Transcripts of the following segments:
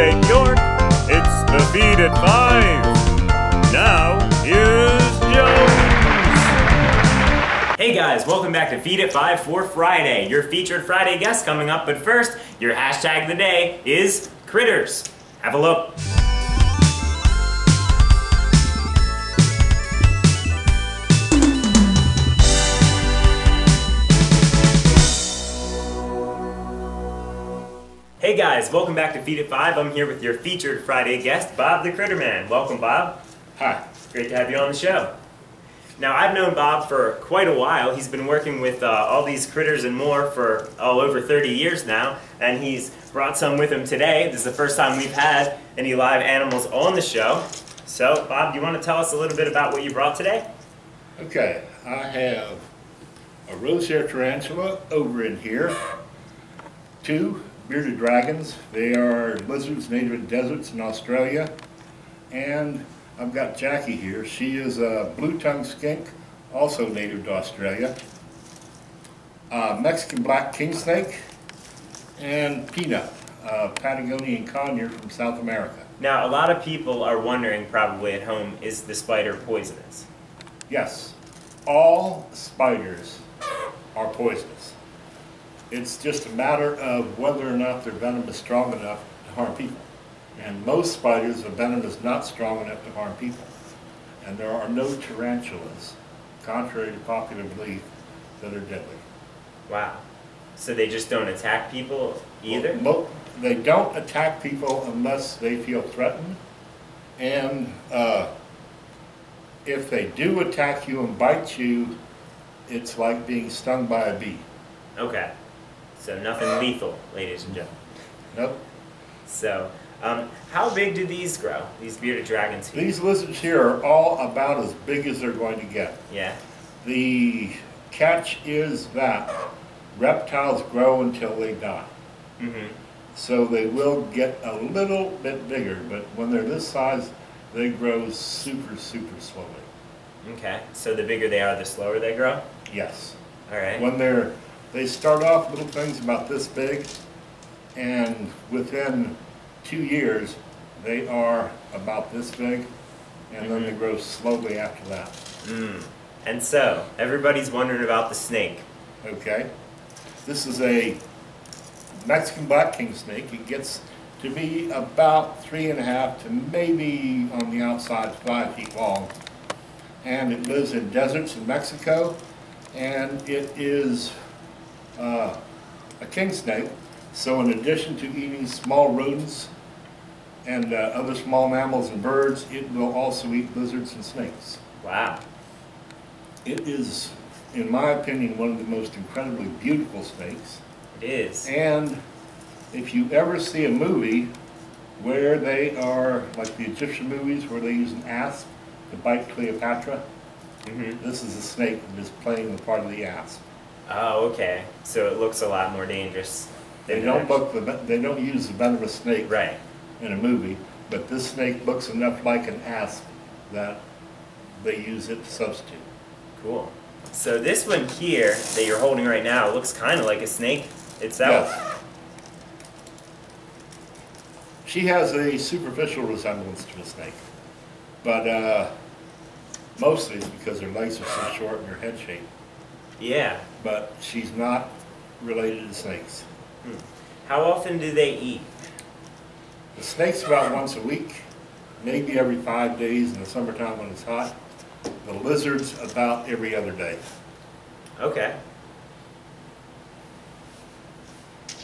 upstate York, it's the Feed at 5. Now, here's Jones. Hey guys, welcome back to Feed at 5 for Friday. Your featured Friday guest coming up, but first, your hashtag of the day is critters. Have a look. Hey guys, welcome back to Feed at 5. I'm here with your featured Friday guest, Bob the Critter Man. Welcome, Bob. Hi. Great to have you on the show. Now, I've known Bob for quite a while. He's been working with all these critters and more for over 30 years now, and he's brought some with him today. This is the first time we've had any live animals on the show. So, Bob, do you want to tell us a little bit about what you brought today? Okay, I have a rose-haired tarantula over in here, 2 bearded dragons. They are lizards native to deserts in Australia, and I've got Jackie here. She is a blue-tongued skink, also native to Australia, Mexican black king snake, and Peanut, Patagonian conure from South America. Now, a lot of people are wondering probably at home, is the spider poisonous? Yes, all spiders are poisonous. It's just a matter of whether or not their venom is strong enough to harm people. And most spiders, the venom is not strong enough to harm people. And there are no tarantulas, contrary to popular belief, that are deadly. Wow. So they just don't attack people either? Well, they don't attack people unless they feel threatened. And if they do attack you and bite you, it's like being stung by a bee. Okay. So nothing lethal, ladies and gentlemen. Nope. So, how big do these grow, these bearded dragons here? These lizards here are all about as big as they're going to get. Yeah. The catch is that reptiles grow until they die. Mm-hmm. So they will get a little bit bigger, but when they're this size, they grow super, super slowly. Okay. So the bigger they are, the slower they grow? Yes. All right. When they start off little things about this big, and within 2 years, they are about this big, and then they grow slowly after that. Mm. And so, everybody's wondering about the snake. Okay. This is a Mexican black king snake. It gets to be about 3.5 to maybe on the outside 5 feet long. And it lives in deserts in Mexico, and it is a king snake. So in addition to eating small rodents and other small mammals and birds, it will also eat lizards and snakes. Wow. It is, in my opinion, one of the most incredibly beautiful snakes. It is. And if you ever see a movie where they are, like the Egyptian movies, where they use an asp to bite Cleopatra, this is a snake that is playing the part of the asp. Oh, okay. So it looks a lot more dangerous. They don't use the venomous snake right in a movie, but this snake looks enough like an asp that they use it to substitute. Cool. So this one here that you're holding right now looks kind of like a snake itself. Yes. She has a superficial resemblance to a snake, but mostly it's because her legs are so short and her head shape. Yeah. But she's not related to snakes. How often do they eat? The snake's about once a week, maybe every 5 days in the summertime when it's hot. The lizard's about every other day. Okay.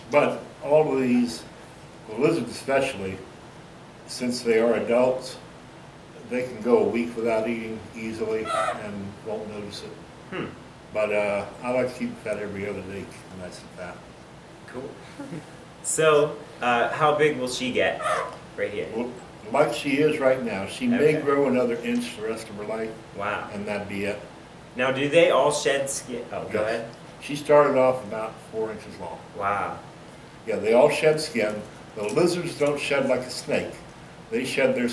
But all of these, the lizards especially, since they are adults, they can go a week without eating easily and won't notice it. But I like to keep it fed every other day, nice and fat. Cool. So, how big will she get right here? Well, like she is right now, she may grow another inch the rest of her life. Wow. And that'd be it. Now, do they all shed skin? Oh, go ahead. She started off about 4 inches long. Wow. Yeah, they all shed skin. The lizards don't shed like a snake. They shed their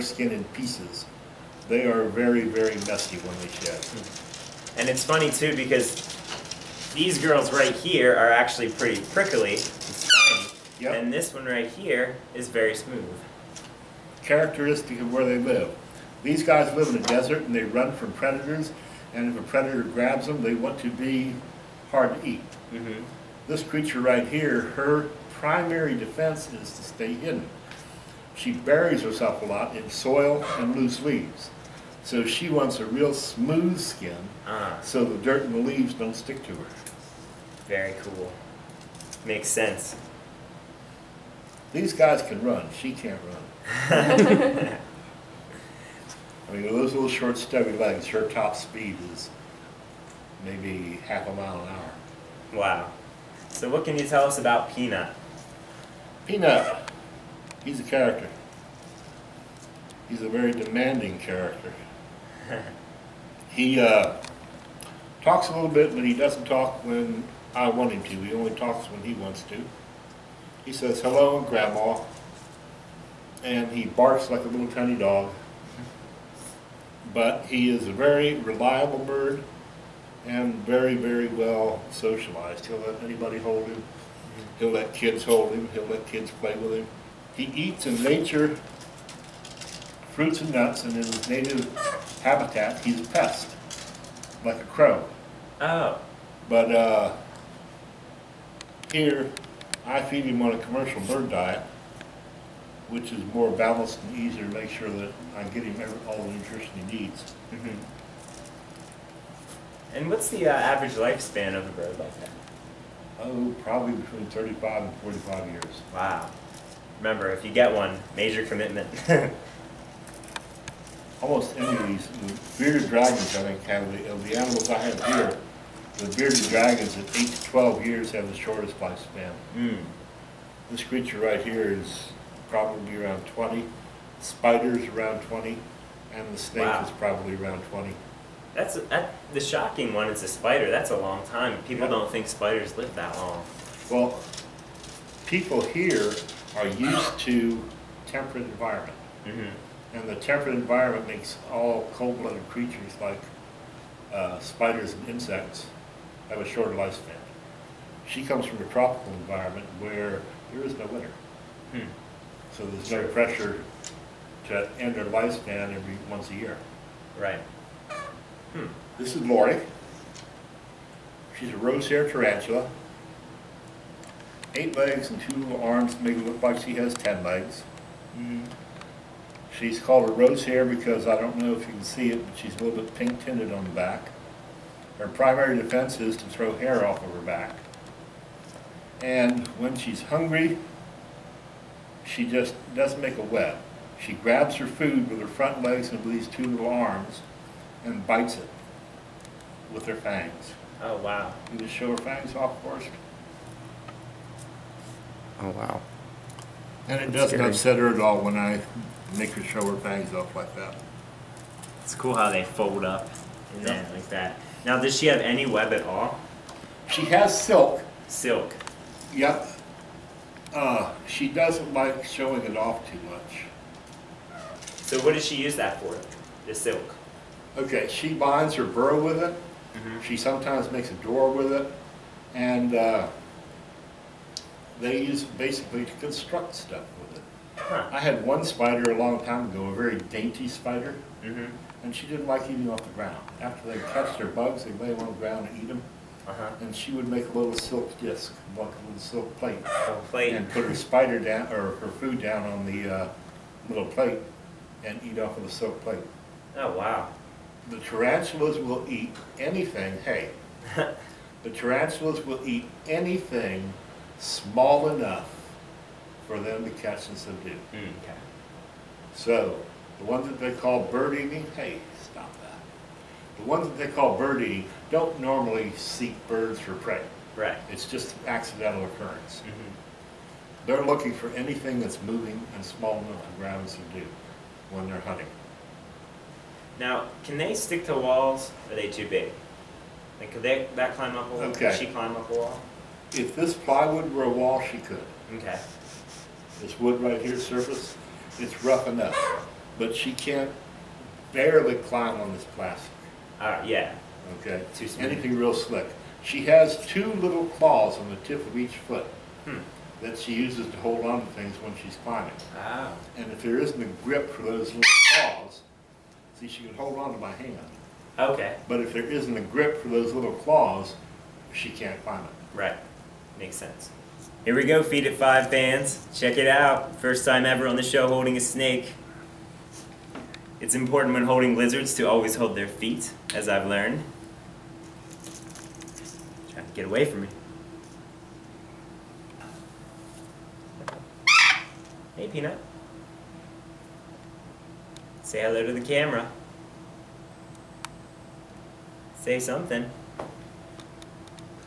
skin in pieces. They are very, very messy when they shed. And it's funny too because these girls right here are actually pretty prickly and spiny. Yep. And this one right here is very smooth. Characteristic of where they live. These guys live in a desert and they run from predators, and if a predator grabs them, they want to be hard to eat. Mm-hmm. This creature right here, her primary defense is to stay hidden. She buries herself a lot in soil and loose leaves. So she wants a real smooth skin so the dirt and the leaves don't stick to her. Very cool. Makes sense. These guys can run, she can't run. I mean, those little short stubby legs, her top speed is maybe half a mile an hour. Wow. So what can you tell us about Peanut? Peanut, he's a character. He's a very demanding character. He talks a little bit, but he doesn't talk when I want him to. He only talks when he wants to. He says hello and grandma, and he barks like a little tiny dog. But he is a very reliable bird and very, very well socialized. He'll let anybody hold him. He'll let kids hold him. He'll let kids play with him. He eats in nature fruits and nuts, and in his native habitat, he's a pest, like a crow. Oh. But here, I feed him on a commercial bird diet, which is more balanced and easier to make sure that I get him all the nutrition he needs. Mm-hmm. And what's the average lifespan of a bird like that? Oh, probably between 35 and 45 years. Wow. Remember, if you get one, major commitment. Almost any of these, the bearded dragons, I think, have the animals I have here, the bearded dragons at 8 to 12 years have the shortest lifespan. Mm. This creature right here is probably around 20, spiders around 20, and the snake Wow. is probably around 20. The shocking one is a spider. That's a long time. People Yeah. don't think spiders live that long. Well, people here are used to temperate environment. Mm-hmm. And the temperate environment makes all cold-blooded creatures like spiders and insects have a shorter lifespan. She comes from a tropical environment where there is no winter. Hmm. So there's Sure. no pressure to end her lifespan every once a year. Right. Hmm. This is Lori. She's a rose-hair tarantula. 8 legs and 2 little arms to make it look like she has 10 legs. Mm-hmm. She's called a rose hair because I don't know if you can see it, but she's a little bit pink tinted on the back. Her primary defense is to throw hair off of her back. And when she's hungry, she just doesn't make a web. She grabs her food with her front legs and with these 2 little arms and bites it with her fangs. Oh, wow. You just show her fangs off first. Oh, wow. And it That's doesn't scary. upset her at all when I make her show her fangs off like that. It's cool how they fold up in Yeah. there like that. Now, does she have any web at all? She has silk. Silk. Yep. She doesn't like showing it off too much. So what does she use that for? The silk. Okay, she binds her burrow with it. Mm-hmm. She sometimes makes a door with it. And they use it basically to construct stuff with it. Huh. I had one spider a long time ago, a very dainty spider, Mm-hmm. and she didn't like eating off the ground. After they catch their bugs, they lay them on the ground and eat them. Uh-huh. And she would make a little silk disc, like a little silk plate. Whole plate. And put her spider down, or her food down on the little plate and eat off of the silk plate. Oh, wow. The tarantulas will eat anything, hey, the tarantulas will eat anything small enough for them to catch and subdue. Okay. So, the ones that they call bird eating, hey, stop that. The ones that they call bird eating don't normally seek birds for prey. Right. It's just an accidental occurrence. Mm-hmm. They're looking for anything that's moving and small enough to grab and subdue when they're hunting. Now, can they stick to walls? Or are they too big? Like, could that climb up a wall? Okay. Could she climb up a wall? If this plywood were a wall, she could. Okay. This wood right here, surface, it's rough enough, but she can't barely climb on this plastic, Yeah. okay? Too smooth. Anything real slick. She has 2 little claws on the tip of each foot. Hmm. that she uses to hold on to things when she's climbing. Wow. And if there isn't a grip for those little claws, see, she can hold on to my hand. Okay. But if there isn't a grip for those little claws, she can't climb it. Right. Makes sense. Here we go, Feed at 5 fans. Check it out. First time ever on the show holding a snake. It's important when holding lizards to always hold their feet, as I've learned. Trying to get away from me. Hey, Peanut. Say hello to the camera. Say something.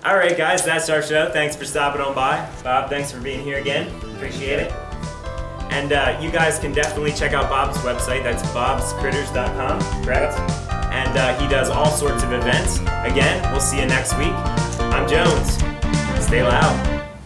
Alright guys, that's our show. Thanks for stopping on by. Bob, thanks for being here again. Appreciate it. And you guys can definitely check out Bob's website. That's bobscritters.com, correct? And he does all sorts of events. Again, we'll see you next week. I'm Jones. Stay loud.